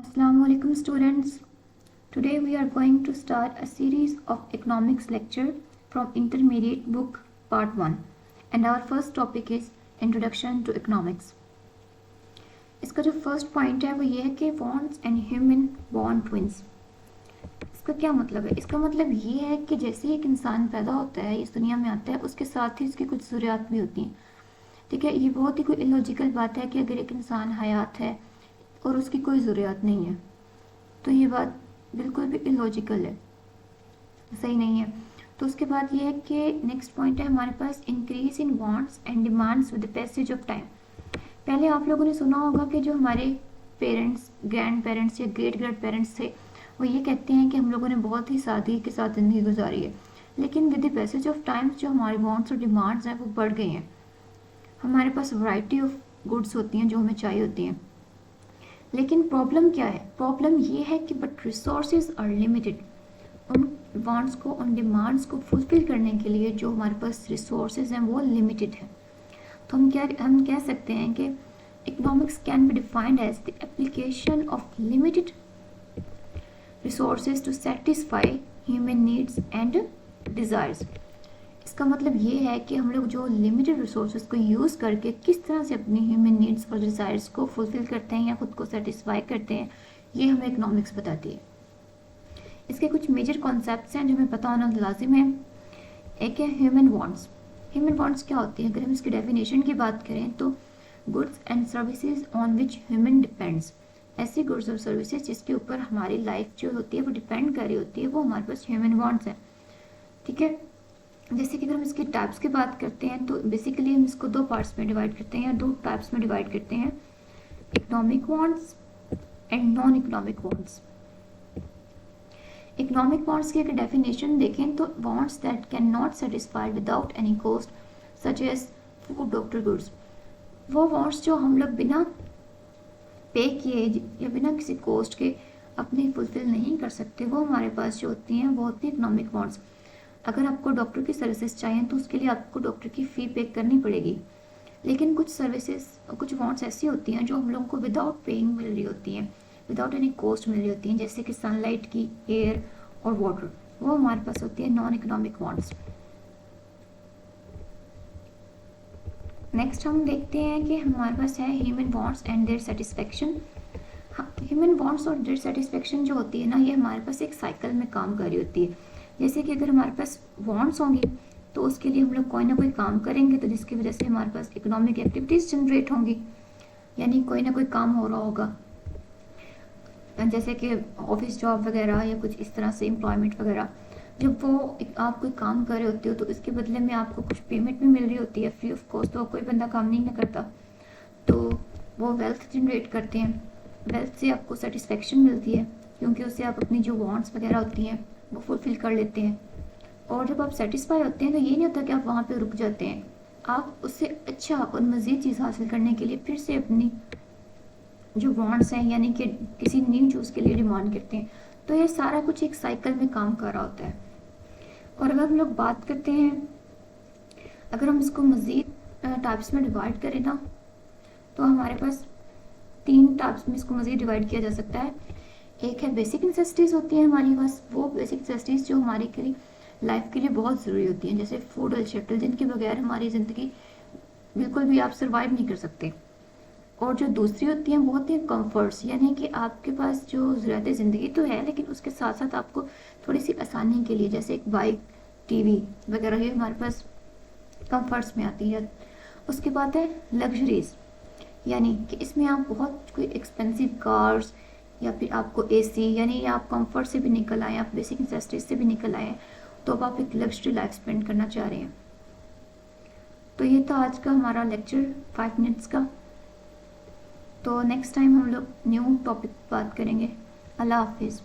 Assalamualaikum students. Today we are going to start a series of economics lecture from intermediate book part 1 and our first topic is introduction to economics. इसका जो first point है वो ये है कि wants and human born twins. इसका क्या मतलब है? इसका मतलब ये है कि जैसे ही एक इंसान पैदा होता है, इस दुनिया में आता है, उसके साथ ही उसकी कुछ ज़रूरियात भी होती हैं। ठीक है, ये बहुत ही कोई इलॉजिकल बात है कि अगर एक इंसान हयात है और उसकी कोई ज़रूरियात नहीं है, तो ये बात बिल्कुल भी इलॉजिकल है, सही नहीं है। तो उसके बाद ये है कि नेक्स्ट पॉइंट है हमारे पास increase in wants and demands with the passage of time. पहले आप लोगों ने सुना होगा कि जो हमारे पेरेंट्स, ग्रैंड पेरेंट्स या ग्रेट ग्रैंड पेरेंट्स थे, वो ये कहते हैं कि हम लोगों ने बहुत ही सादगी के साथ ज़िंदगी गुजारी है, लेकिन with the passage of time जो हमारे वांट्स और डिमांड्स हैं वो बढ़ गई हैं। हमारे पास वैरायटी ऑफ गुड्स होती हैं जो हमें चाहिए होती हैं, लेकिन प्रॉब्लम क्या है? प्रॉब्लम ये है कि बट रिसोर्सेज आर लिमिटेड। उन वांट्स को, उन डिमांड्स को फुलफिल करने के लिए जो हमारे पास रिसोर्सेज हैं वो लिमिटेड है। तो हम कह सकते हैं कि economics can be defined as the application of limited resources to satisfy human needs and desires. इसका मतलब ये है कि हम लोग जो लिमिटेड रिसोर्सेज को यूज़ करके किस तरह से अपनी ह्यूमन नीड्स और डिज़ायर्स को फुलफिल करते हैं या खुद को सेटिस्फाई करते हैं, ये हमें इकोनॉमिक्स बताती है। इसके कुछ मेजर कॉन्सेप्ट्स हैं जो हमें पता होना लाजिम है। एक है ह्यूमन वांट्स। ह्यूमन वांट्स क्या होती है? अगर हम इसकी डेफिनेशन की बात करें तो goods and services on which human depends. ऐसी गुड्स और सर्विसेज जिसके ऊपर हमारी लाइफ जो होती है वो डिपेंड कर रही होती है, वो हमारे पास ह्यूमन वांट्स है। ठीक है, जैसे कि अगर हम इसके टाइप्स की बात करते हैं तो बेसिकली हम इसको दो पार्ट्स में डिवाइड करते हैं या दो टाइप्स में डिवाइड करते हैं, economic wants and non economic wants. Economic wants की अगर डेफिनेशन देखें तो wants that can not satisfied without any cost such as food, doctor, goods. वो वांट्स जो हम लोग बिना पे किए या बिना किसी कॉस्ट के अपने फुलफिल नहीं कर सकते, वो हमारे पास जो होती हैं वो होती है इकोनॉमिक वांट्स। अगर आपको डॉक्टर की सर्विसेज चाहिए तो उसके लिए आपको डॉक्टर की फ़ी पे करनी पड़ेगी, लेकिन कुछ सर्विसेज, कुछ वांट्स ऐसी होती हैं जो हम लोगों को विदाउट पेइंग मिल रही होती हैं, विदाउट एनी कॉस्ट मिल रही होती हैं, जैसे कि सनलाइट की, एयर और वाटर, वो हमारे पास होती है नॉन इकोनॉमिक वांट्स। नेक्स्ट हम देखते हैं कि हमारे पास है human wants and their satisfaction. Human wants और देयर सेटिस्फेक्शन जो होती है ना, ये हमारे पास एक साइकिल में काम कर रही होती है। जैसे कि अगर हमारे पास वांट्स होंगी तो उसके लिए हम लोग कोई ना कोई काम करेंगे, तो जिसकी वजह से हमारे पास इकोनॉमिक एक्टिविटीज़ जनरेट होंगी, यानी कोई ना कोई काम हो रहा होगा, जैसे कि ऑफिस जॉब वगैरह या कुछ इस तरह से एम्प्लॉयमेंट वगैरह। जब वो आप कोई काम कर रहे होते हो तो इसके बदले में आपको कुछ पेमेंट भी मिल रही होती है फ्री ऑफ कॉस्ट, तो कोई बंदा काम नहीं ना करता, तो वो वेल्थ जनरेट करते हैं। वेल्थ से आपको सेटिस्फेक्शन मिलती है क्योंकि उससे आप अपनी जो वांट्स वगैरह होती हैं वो फुलफिल कर लेते हैं। और जब आप सेटिस्फाई होते हैं तो ये नहीं होता कि आप वहाँ पे रुक जाते हैं, आप उससे अच्छा और मज़ीद चीज़ हासिल करने के लिए फिर से अपनी जो वांट्स हैं यानी कि किसी न्यू चीज़ के लिए डिमांड करते हैं। तो ये सारा कुछ एक साइकिल में काम कर रहा होता है। और अगर हम लोग बात करते हैं, अगर हम इसको मज़ीद टाइप्स में डिवाइड करें ना, तो हमारे पास 3 टाइप्स में इसको मज़ीद डिवाइड किया जा सकता है। एक है बेसिक नेसेसिटीज़ होती हैं हमारी पास, वो बेसिक नेसेसिटीज़ जो हमारी के लिए लाइफ के लिए बहुत ज़रूरी होती हैं, जैसे फूड और शेल्टर, जिनके बगैर हमारी ज़िंदगी बिल्कुल भी आप सर्वाइव नहीं कर सकते। और जो दूसरी होती हैं वो होती हैं कंफर्ट्स, यानी कि आपके पास जो ज़रूरत ज़िंदगी तो है, लेकिन उसके साथ साथ आपको थोड़ी सी आसानी के लिए, जैसे एक बाइक, टीवी वगैरह, ये हमारे पास कंफर्ट्स में आती है। उसके बाद है लग्जरीज, यानी कि इसमें आप बहुत कोई एक्सपेंसिव कार्स या फिर आपको एसी, यानी आप कंफर्ट से भी निकल आए, आप बेसिक नेसेसिटीज से भी निकल आए, तो अब आप एक लग्जरी लाइफ स्पेंड करना चाह रहे हैं। तो ये था आज का हमारा लेक्चर 5 मिनट्स का। तो नेक्स्ट टाइम हम लोग न्यू टॉपिक बात करेंगे। अल्लाह हाफिज़।